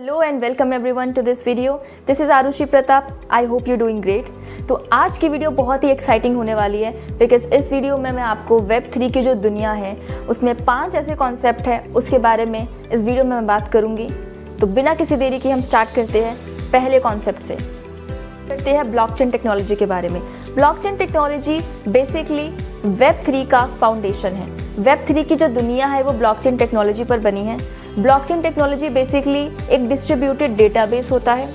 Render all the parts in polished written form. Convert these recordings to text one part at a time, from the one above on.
Hello and welcome everyone to this video. This is Arushi Pratap. I hope you doing great. तो आज की video बहुत ही exciting होने वाली है बिकॉज इस वीडियो में मैं आपको वेब3 की जो दुनिया है उसमें 5 ऐसे कॉन्सेप्ट हैं उसके बारे में इस वीडियो में मैं बात करूँगी। तो बिना किसी देरी के हम स्टार्ट करते हैं पहले कॉन्सेप्ट से। करते हैं ब्लॉकचेन टेक्नोलॉजी के बारे में। ब्लॉकचेन टेक्नोलॉजी बेसिकली वेब3 का फाउंडेशन है। वेब3 की जो दुनिया है वो ब्लॉकचेन टेक्नोलॉजी पर बनी है। ब्लॉकचेन टेक्नोलॉजी बेसिकली एक डिस्ट्रीब्यूटेड डेटाबेस होता है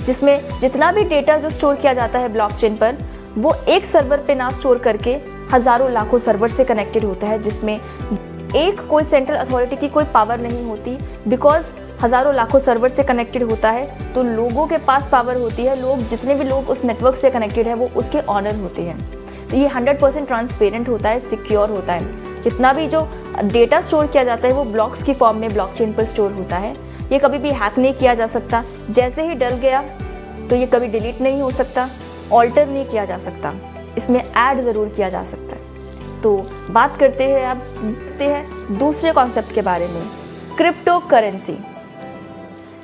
जिसमें जितना भी डेटा जो स्टोर किया जाता है ब्लॉकचेन पर वो एक सर्वर पे ना स्टोर करके हज़ारों लाखों सर्वर से कनेक्टेड होता है, जिसमें एक कोई सेंट्रल अथॉरिटी की कोई पावर नहीं होती। बिकॉज हज़ारों लाखों सर्वर से कनेक्टेड होता है तो लोगों के पास पावर होती है। लोग जितने भी लोग उस नेटवर्क से कनेक्टेड है वो उसके ऑनर होते हैं। तो ये 100% ट्रांसपेरेंट होता है, सिक्योर होता है। जितना भी जो डेटा स्टोर किया जाता है वो ब्लॉक्स की फॉर्म में ब्लॉकचेन पर स्टोर होता है। ये कभी भी हैक नहीं किया जा सकता। जैसे ही डल गया तो ये कभी डिलीट नहीं हो सकता, ऑल्टर नहीं किया जा सकता, इसमें ऐड ज़रूर किया जा सकता है। तो बात करते हैं दूसरे कॉन्सेप्ट के बारे में, क्रिप्टो करेंसी।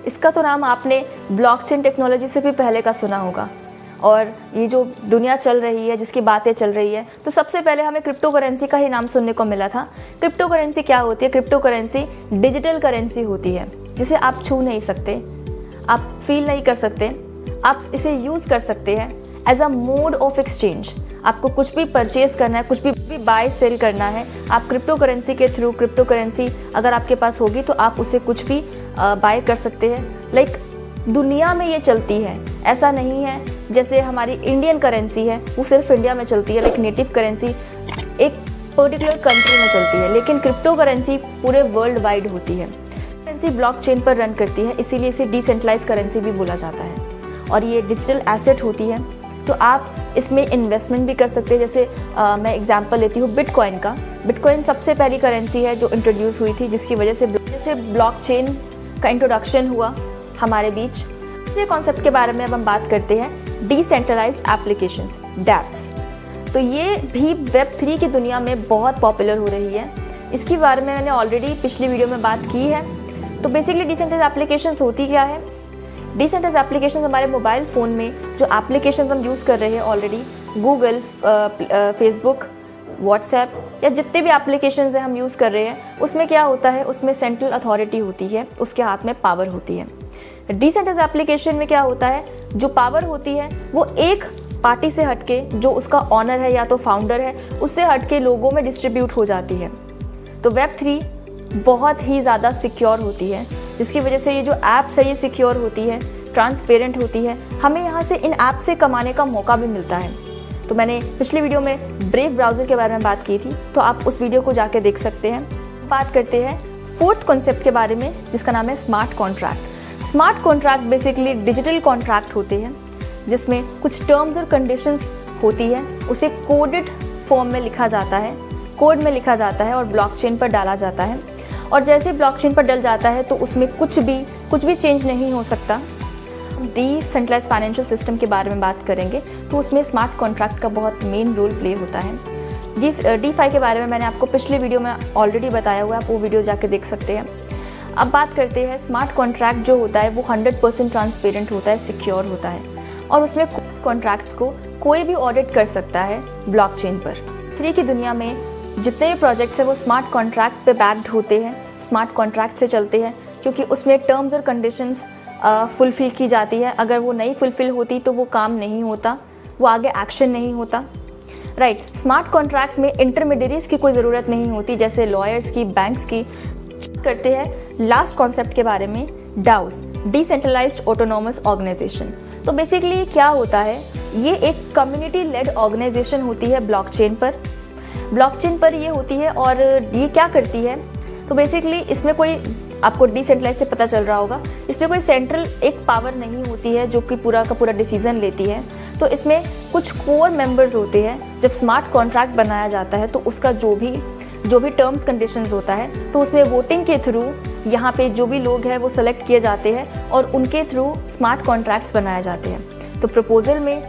इसका तो नाम आपने ब्लॉकचेन टेक्नोलॉजी से भी पहले का सुना होगा। और ये जो दुनिया चल रही है, जिसकी बातें चल रही है, तो सबसे पहले हमें क्रिप्टो करेंसी का ही नाम सुनने को मिला था। क्रिप्टो करेंसी क्या होती है? क्रिप्टो करेंसी डिजिटल करेंसी होती है जिसे आप छू नहीं सकते, आप फील नहीं कर सकते, आप इसे यूज़ कर सकते हैं as a mode of exchange. आपको कुछ भी परचेज करना है, कुछ भी बाय सेल करना है, आप क्रिप्टो करेंसी के थ्रू, क्रिप्टो करेंसी अगर आपके पास होगी तो आप उसे कुछ भी बाय कर सकते हैं। लाइक दुनिया में ये चलती है, ऐसा नहीं है जैसे हमारी इंडियन करेंसी है वो सिर्फ इंडिया में चलती है। लाइक नेटिव करेंसी एक पर्टिकुलर कंट्री में चलती है, लेकिन क्रिप्टो करेंसी पूरे वर्ल्ड वाइड होती है। करेंसी ब्लॉकचेन पर रन करती है, इसीलिए इसे डिसेंट्रलाइज करेंसी भी बोला जाता है। और ये डिजिटल एसेट होती है तो आप इसमें इन्वेस्टमेंट भी कर सकते हैं। जैसे मैं एग्जांपल लेती हूँ बिटकॉइन का। बिटकॉइन सबसे पहली करेंसी है जो इंट्रोड्यूस हुई थी, जिसकी वजह से ब्लॉकचेन का इंट्रोडक्शन हुआ हमारे बीच। दूसरे कॉन्सेप्ट के बारे में अब हम बात करते हैं डिसेंट्रलाइज्ड एप्लीकेशंस, डैप्स। तो ये भी वेब3 की दुनिया में बहुत पॉपुलर हो रही है। इसके बारे में मैंने ऑलरेडी पिछली वीडियो में बात की है। तो बेसिकली डिसेंट्रलाइज्ड एप्लीकेशंस होती क्या है? डिसेंट्रलाइज्ड एप्लीकेशंस हमारे मोबाइल फ़ोन में जो एप्लीकेशंस हम यूज़ कर रहे हैं ऑलरेडी, गूगल, फेसबुक, व्हाट्सएप या जितने भी एप्लीकेशंस हैं हम यूज़ कर रहे हैं, उसमें क्या होता है, उसमें सेंट्रल अथॉरिटी होती है, उसके हाथ में पावर होती है। डिसेंट्रलाइज्ड एप्लीकेशन में क्या होता है, जो पावर होती है वो एक पार्टी से हटके, जो उसका ऑनर है या तो फाउंडर है, उससे हटके लोगों में डिस्ट्रीब्यूट हो जाती है। तो वेब3 बहुत ही ज़्यादा सिक्योर होती है, जिसकी वजह से ये जो ऐप्स है ये सिक्योर होती है, ट्रांसपेरेंट होती है। हमें यहाँ से इन ऐप से कमाने का मौका भी मिलता है। तो मैंने पिछली वीडियो में ब्रेव ब्राउज़र के बारे में बात की थी, तो आप उस वीडियो को जाके देख सकते हैं। बात करते हैं फोर्थ कॉन्सेप्ट के बारे में, जिसका नाम है smart contract. Smart contract basically digital contract होते हैं जिसमें कुछ टर्म्स और कंडीशंस होती है, उसे कोडेड फॉर्म में लिखा जाता है, कोड में लिखा जाता है और ब्लॉकचेन पर डाला जाता है। और जैसे ब्लॉकचेन पर डल जाता है तो उसमें कुछ भी चेंज नहीं हो सकता। डिसेंट्रलाइज्ड फाइनेंशियल सिस्टम के बारे में बात करेंगे तो उसमें स्मार्ट कॉन्ट्रैक्ट का बहुत मेन रोल प्ले होता है। DeFi के बारे में मैंने आपको पिछले वीडियो में ऑलरेडी बताया हुआ है, आप वो वीडियो जाके देख सकते हैं। अब बात करते हैं स्मार्ट कॉन्ट्रैक्ट जो होता है वो 100% ट्रांसपेरेंट होता है, सिक्योर होता है और उसमें कॉन्ट्रैक्ट्स को कोई भी ऑडिट कर सकता है ब्लॉकचेन पर। 3 की दुनिया में जितने भी प्रोजेक्ट्स हैं वो स्मार्ट कॉन्ट्रैक्ट पे बैक्ड होते हैं, स्मार्ट कॉन्ट्रैक्ट से चलते हैं, क्योंकि उसमें टर्म्स और कंडीशंस फुलफ़िल की जाती है। अगर वो नहीं फुलफ़िल होती तो वो काम नहीं होता, वो आगे एक्शन नहीं होता। राइट, स्मार्ट कॉन्ट्रैक्ट में इंटरमीडियरीज की कोई ज़रूरत नहीं होती, जैसे लॉयर्स की, बैंक्स की। करते हैं लास्ट कॉन्सेप्ट के बारे में, डाउस, डिसेंट्रलाइज्ड ऑटोनोमस ऑर्गेनाइजेशन। तो बेसिकली क्या होता है, ये एक कम्युनिटी लेड ऑर्गेनाइजेशन होती है ब्लॉकचेन पर ये होती है। और ये क्या करती है, तो बेसिकली इसमें कोई, आपको डिसेंट्रलाइज से पता चल रहा होगा, इसमें कोई सेंट्रल एक पावर नहीं होती है जो कि पूरा का पूरा डिसीजन लेती है। तो इसमें कुछ कोर मेंबर्स होते हैं। जब स्मार्ट कॉन्ट्रैक्ट बनाया जाता है तो उसका जो भी टर्म्स कंडीशंस होता है तो उसमें वोटिंग के थ्रू यहाँ पे जो भी लोग हैं वो सेलेक्ट किए जाते हैं और उनके थ्रू स्मार्ट कॉन्ट्रैक्ट्स बनाए जाते हैं। तो प्रपोजल में,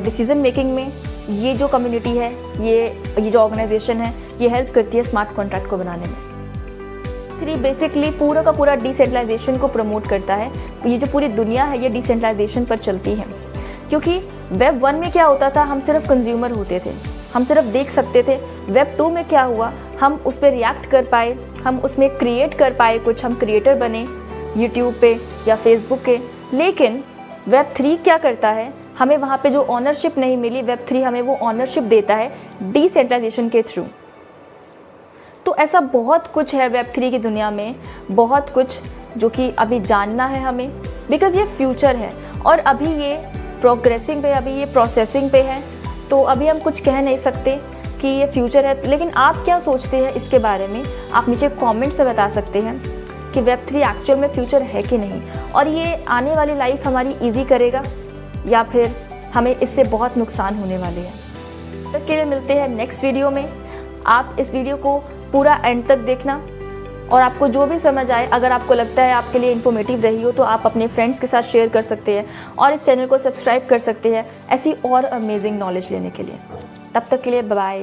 डिसीजन मेकिंग में ये जो कम्युनिटी है, ये जो ऑर्गेनाइजेशन है, ये हेल्प करती है स्मार्ट कॉन्ट्रैक्ट को बनाने में। Web3 बेसिकली पूरा का पूरा डिसेंट्रलाइजेशन को प्रमोट करता है। ये जो पूरी दुनिया है ये डिसेंट्रलाइजेशन पर चलती है, क्योंकि Web 1 में क्या होता था, हम सिर्फ कंज्यूमर होते थे, हम सिर्फ देख सकते थे। Web 2 में क्या हुआ, हम उस पर रिएक्ट कर पाए, हम उसमें क्रिएट कर पाए, कुछ हम क्रिएटर बने यूट्यूब पे या फेसबुक के। लेकिन Web 3 क्या करता है, हमें वहाँ पे जो ऑनरशिप नहीं मिली, Web 3 हमें वो ऑनरशिप देता है डिसेंट्रलाइजेशन के थ्रू। तो ऐसा बहुत कुछ है Web 3 की दुनिया में, बहुत कुछ जो कि अभी जानना है हमें, बिकॉज़ ये फ्यूचर है और अभी ये प्रोग्रेसिंग पे, अभी ये प्रोसेसिंग पे है। तो अभी हम कुछ कह नहीं सकते कि ये फ्यूचर है। लेकिन आप क्या सोचते हैं इसके बारे में, आप नीचे कमेंट से बता सकते हैं कि Web 3 एक्चुअल में फ्यूचर है कि नहीं, और ये आने वाली लाइफ हमारी ईजी करेगा या फिर हमें इससे बहुत नुकसान होने वाले हैं। तब के लिए मिलते हैं नेक्स्ट वीडियो में। आप इस वीडियो को पूरा एंड तक देखना और आपको जो भी समझ आए, अगर आपको लगता है आपके लिए इन्फॉर्मेटिव रही हो तो आप अपने फ्रेंड्स के साथ शेयर कर सकते हैं और इस चैनल को सब्सक्राइब कर सकते हैं ऐसी और अमेजिंग नॉलेज लेने के लिए। तब तक के लिए बाय।